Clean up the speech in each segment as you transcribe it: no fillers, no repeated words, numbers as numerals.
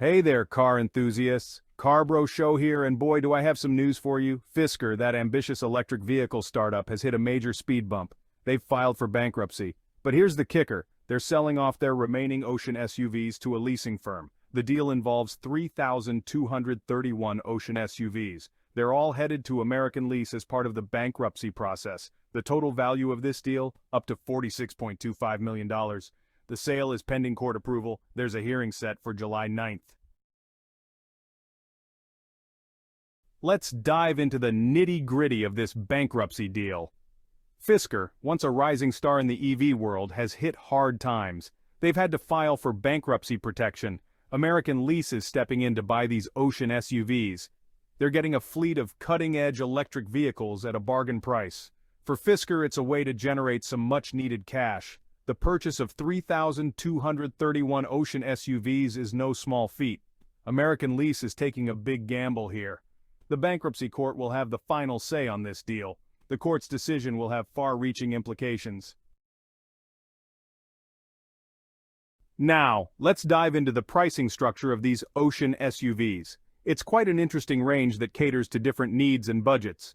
Hey there, car enthusiasts. Carbro Show here, and boy, do I have some news for you. Fisker, that ambitious electric vehicle startup, has hit a major speed bump. They've filed for bankruptcy. But here's the kicker. They're selling off their remaining Ocean SUVs to a leasing firm. The deal involves 3,231 Ocean SUVs. They're all headed to American Lease as part of the bankruptcy process. The total value of this deal, up to $46.25 million. The sale is pending court approval. There's a hearing set for July 9th. Let's dive into the nitty-gritty of this bankruptcy deal. Fisker, once a rising star in the EV world, has hit hard times. They've had to file for bankruptcy protection. American Lease is stepping in to buy these Ocean SUVs. They're getting a fleet of cutting-edge electric vehicles at a bargain price. For Fisker, it's a way to generate some much-needed cash. The purchase of 3,231 Ocean SUVs is no small feat. American Lease is taking a big gamble here. The bankruptcy court will have the final say on this deal. The court's decision will have far-reaching implications. Now, let's dive into the pricing structure of these Ocean SUVs. It's quite an interesting range that caters to different needs and budgets.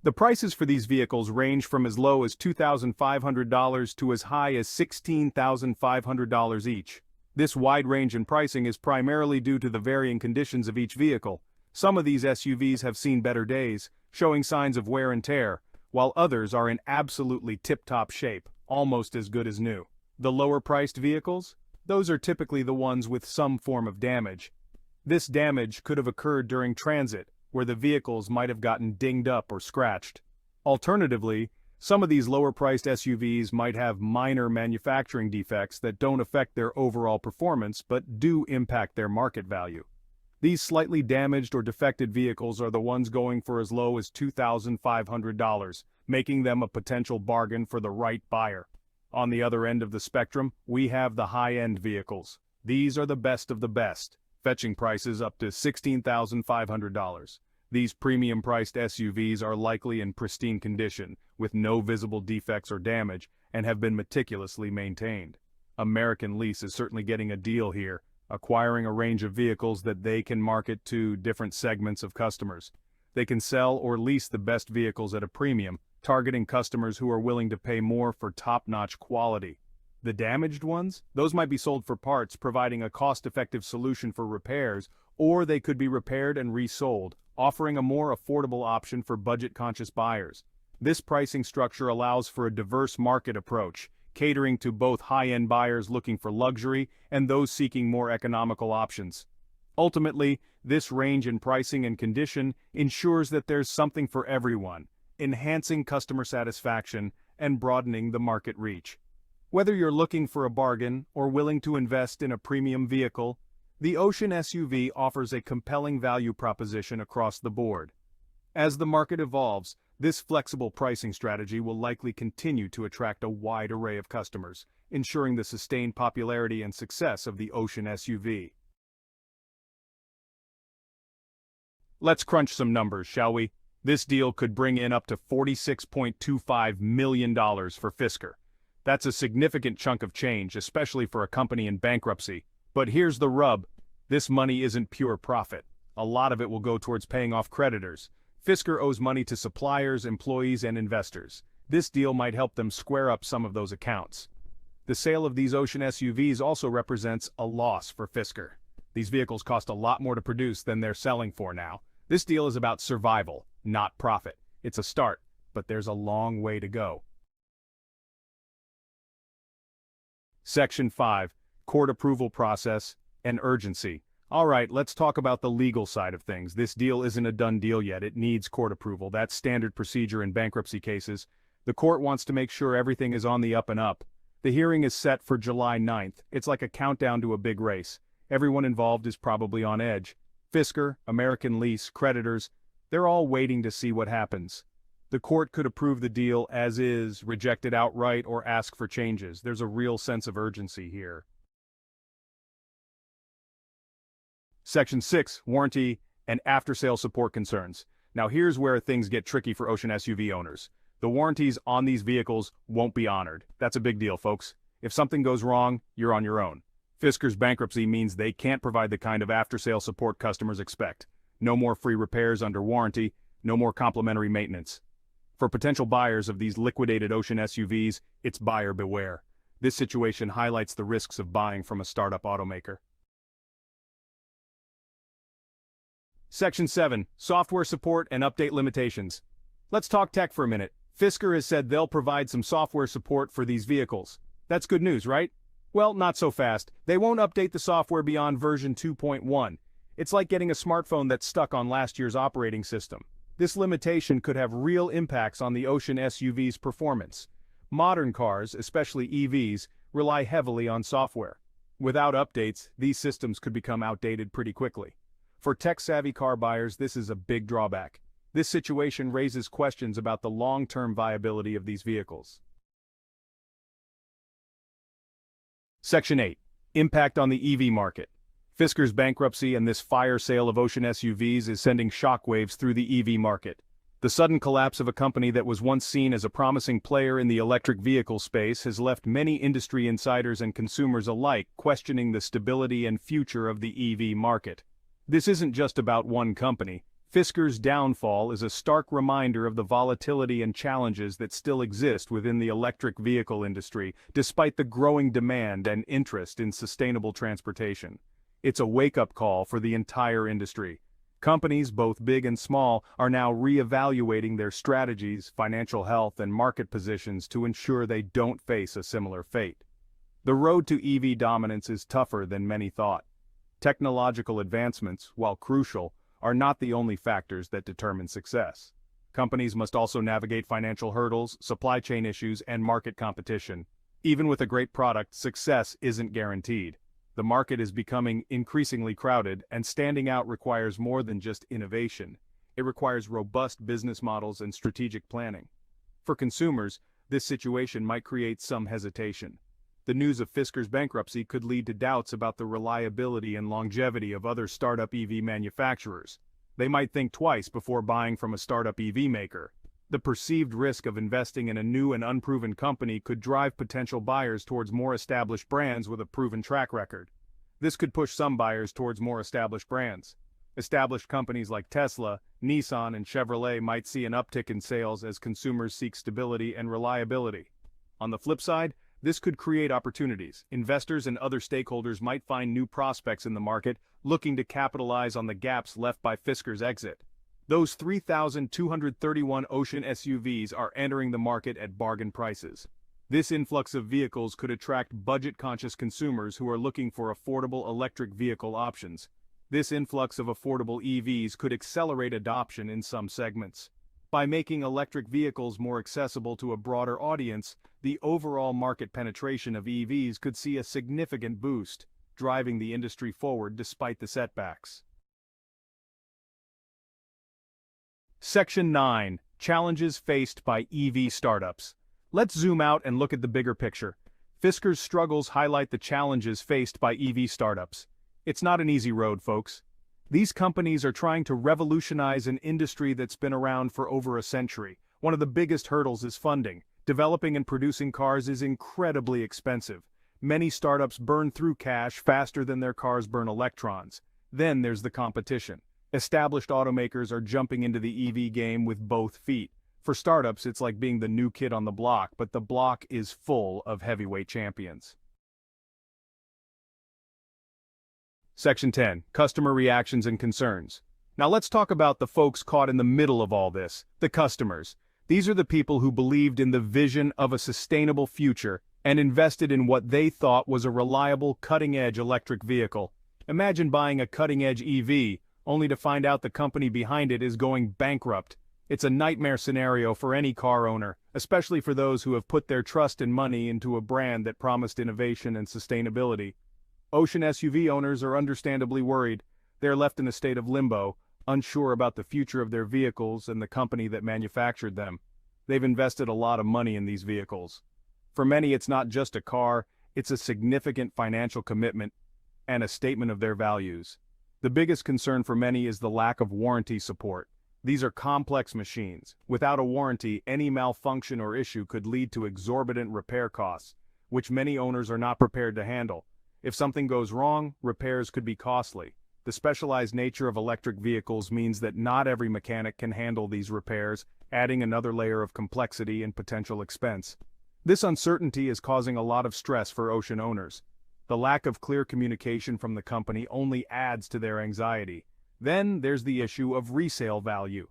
The prices for these vehicles range from as low as $2,500 to as high as $16,500 each. This wide range in pricing is primarily due to the varying conditions of each vehicle. Some of these SUVs have seen better days, showing signs of wear and tear, while others are in absolutely tip-top shape, almost as good as new. The lower-priced vehicles? Those are typically the ones with some form of damage. This damage could have occurred during transit, where the vehicles might have gotten dinged up or scratched. Alternatively, some of these lower-priced SUVs might have minor manufacturing defects that don't affect their overall performance but do impact their market value. These slightly damaged or defected vehicles are the ones going for as low as $2,500, making them a potential bargain for the right buyer. On the other end of the spectrum, we have the high-end vehicles. These are the best of the best, fetching prices up to $16,500. These premium-priced SUVs are likely in pristine condition, with no visible defects or damage, and have been meticulously maintained. American Lease is certainly getting a deal here, acquiring a range of vehicles that they can market to different segments of customers. They can sell or lease the best vehicles at a premium, targeting customers who are willing to pay more for top-notch quality. The damaged ones? Those might be sold for parts, providing a cost-effective solution for repairs, or they could be repaired and resold, offering a more affordable option for budget-conscious buyers. This pricing structure allows for a diverse market approach, catering to both high-end buyers looking for luxury and those seeking more economical options. Ultimately, this range in pricing and condition ensures that there's something for everyone, enhancing customer satisfaction and broadening the market reach. Whether you're looking for a bargain or willing to invest in a premium vehicle, the Ocean SUV offers a compelling value proposition across the board. As the market evolves, this flexible pricing strategy will likely continue to attract a wide array of customers, ensuring the sustained popularity and success of the Ocean SUV. Let's crunch some numbers, shall we? This deal could bring in up to $46.25 million for Fisker. That's a significant chunk of change, especially for a company in bankruptcy. But here's the rub. This money isn't pure profit. A lot of it will go towards paying off creditors. Fisker owes money to suppliers, employees, and investors. This deal might help them square up some of those accounts. The sale of these Ocean SUVs also represents a loss for Fisker. These vehicles cost a lot more to produce than they're selling for now. This deal is about survival, not profit. It's a start, but there's a long way to go. Section 5, Court Approval Process and Urgency. Alright, let's talk about the legal side of things. This deal isn't a done deal yet. It needs court approval. That's standard procedure in bankruptcy cases. The court wants to make sure everything is on the up and up. The hearing is set for July 9th. It's like a countdown to a big race. Everyone involved is probably on edge. Fisker, American Lease, creditors, they're all waiting to see what happens. The court could approve the deal as is, reject it outright, or ask for changes. There's a real sense of urgency here. Section 6, Warranty and After-Sale Support Concerns. Now here's where things get tricky for Ocean SUV owners. The warranties on these vehicles won't be honored. That's a big deal, folks. If something goes wrong, you're on your own. Fisker's bankruptcy means they can't provide the kind of after-sale support customers expect. No more free repairs under warranty, no more complimentary maintenance. For potential buyers of these liquidated Ocean SUVs, it's buyer beware. This situation highlights the risks of buying from a startup automaker. Section 7. Software support and update limitations. Let's talk tech for a minute. Fisker has said they'll provide some software support for these vehicles. That's good news, right? Well, not so fast. They won't update the software beyond version 2.1. It's like getting a smartphone that's stuck on last year's operating system. This limitation could have real impacts on the Ocean SUV's performance. Modern cars, especially EVs, rely heavily on software. Without updates, these systems could become outdated pretty quickly. For tech-savvy car buyers, this is a big drawback. This situation raises questions about the long-term viability of these vehicles. Section 8. Impact on the EV market. Fisker's bankruptcy and this fire sale of Ocean SUVs is sending shockwaves through the EV market. The sudden collapse of a company that was once seen as a promising player in the electric vehicle space has left many industry insiders and consumers alike questioning the stability and future of the EV market. This isn't just about one company. Fisker's downfall is a stark reminder of the volatility and challenges that still exist within the electric vehicle industry, despite the growing demand and interest in sustainable transportation. It's a wake-up call for the entire industry. Companies, both big and small, are now re-evaluating their strategies, financial health, and market positions to ensure they don't face a similar fate. The road to EV dominance is tougher than many thought. Technological advancements, while crucial, are not the only factors that determine success. Companies must also navigate financial hurdles, supply chain issues, and market competition. Even with a great product, success isn't guaranteed. The market is becoming increasingly crowded, and standing out requires more than just innovation. It requires robust business models and strategic planning. For consumers, this situation might create some hesitation. The news of Fisker's bankruptcy could lead to doubts about the reliability and longevity of other startup EV manufacturers. They might think twice before buying from a startup EV maker. The perceived risk of investing in a new and unproven company could drive potential buyers towards more established brands with a proven track record. This could push some buyers towards more established brands. Established companies like Tesla, Nissan, and Chevrolet might see an uptick in sales as consumers seek stability and reliability. On the flip side, this could create opportunities. Investors and other stakeholders might find new prospects in the market, looking to capitalize on the gaps left by Fisker's exit. Those 3,231 Ocean SUVs are entering the market at bargain prices. This influx of vehicles could attract budget-conscious consumers who are looking for affordable electric vehicle options. This influx of affordable EVs could accelerate adoption in some segments. By making electric vehicles more accessible to a broader audience, the overall market penetration of EVs could see a significant boost, driving the industry forward despite the setbacks. Section 9. Challenges faced by EV startups. Let's zoom out and look at the bigger picture. Fisker's struggles highlight the challenges faced by EV startups. It's not an easy road, folks. These companies are trying to revolutionize an industry that's been around for over a century. One of the biggest hurdles is funding. Developing and producing cars is incredibly expensive. Many startups burn through cash faster than their cars burn electrons. Then there's the competition. Established automakers are jumping into the EV game with both feet. For startups, it's like being the new kid on the block, but the block is full of heavyweight champions. Section 10. Customer reactions and concerns. Now let's talk about the folks caught in the middle of all this, the customers. These are the people who believed in the vision of a sustainable future and invested in what they thought was a reliable, cutting-edge electric vehicle. Imagine buying a cutting-edge EV, only to find out the company behind it is going bankrupt. It's a nightmare scenario for any car owner, especially for those who have put their trust and money into a brand that promised innovation and sustainability. Ocean SUV owners are understandably worried. They are left in a state of limbo, unsure about the future of their vehicles and the company that manufactured them. They've invested a lot of money in these vehicles. For many, it's not just a car, it's a significant financial commitment and a statement of their values. The biggest concern for many is the lack of warranty support. These are complex machines. Without a warranty, any malfunction or issue could lead to exorbitant repair costs, which many owners are not prepared to handle. If something goes wrong, repairs could be costly. The specialized nature of electric vehicles means that not every mechanic can handle these repairs, adding another layer of complexity and potential expense. This uncertainty is causing a lot of stress for Ocean owners. The lack of clear communication from the company only adds to their anxiety. Then there's the issue of resale value.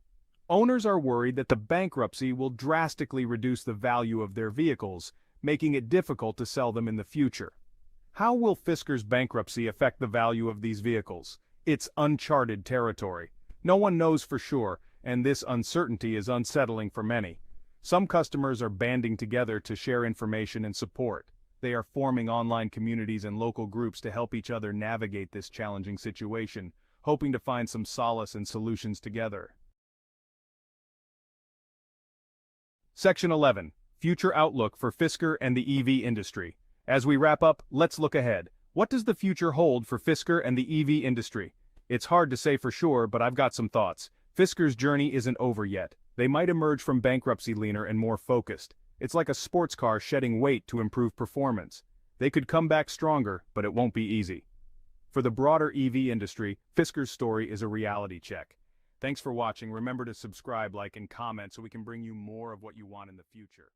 Owners are worried that the bankruptcy will drastically reduce the value of their vehicles, making it difficult to sell them in the future. How will Fisker's bankruptcy affect the value of these vehicles? It's uncharted territory. No one knows for sure, and this uncertainty is unsettling for many. Some customers are banding together to share information and support. They are forming online communities and local groups to help each other navigate this challenging situation, hoping to find some solace and solutions together. Section 11. Future Outlook for Fisker and the EV Industry. As we wrap up, let's look ahead. What does the future hold for Fisker and the EV industry? It's hard to say for sure, but I've got some thoughts. Fisker's journey isn't over yet. They might emerge from bankruptcy leaner and more focused. It's like a sports car shedding weight to improve performance. They could come back stronger, but it won't be easy. For the broader EV industry, Fisker's story is a reality check. Thanks for watching. Remember to subscribe, like, and comment so we can bring you more of what you want in the future.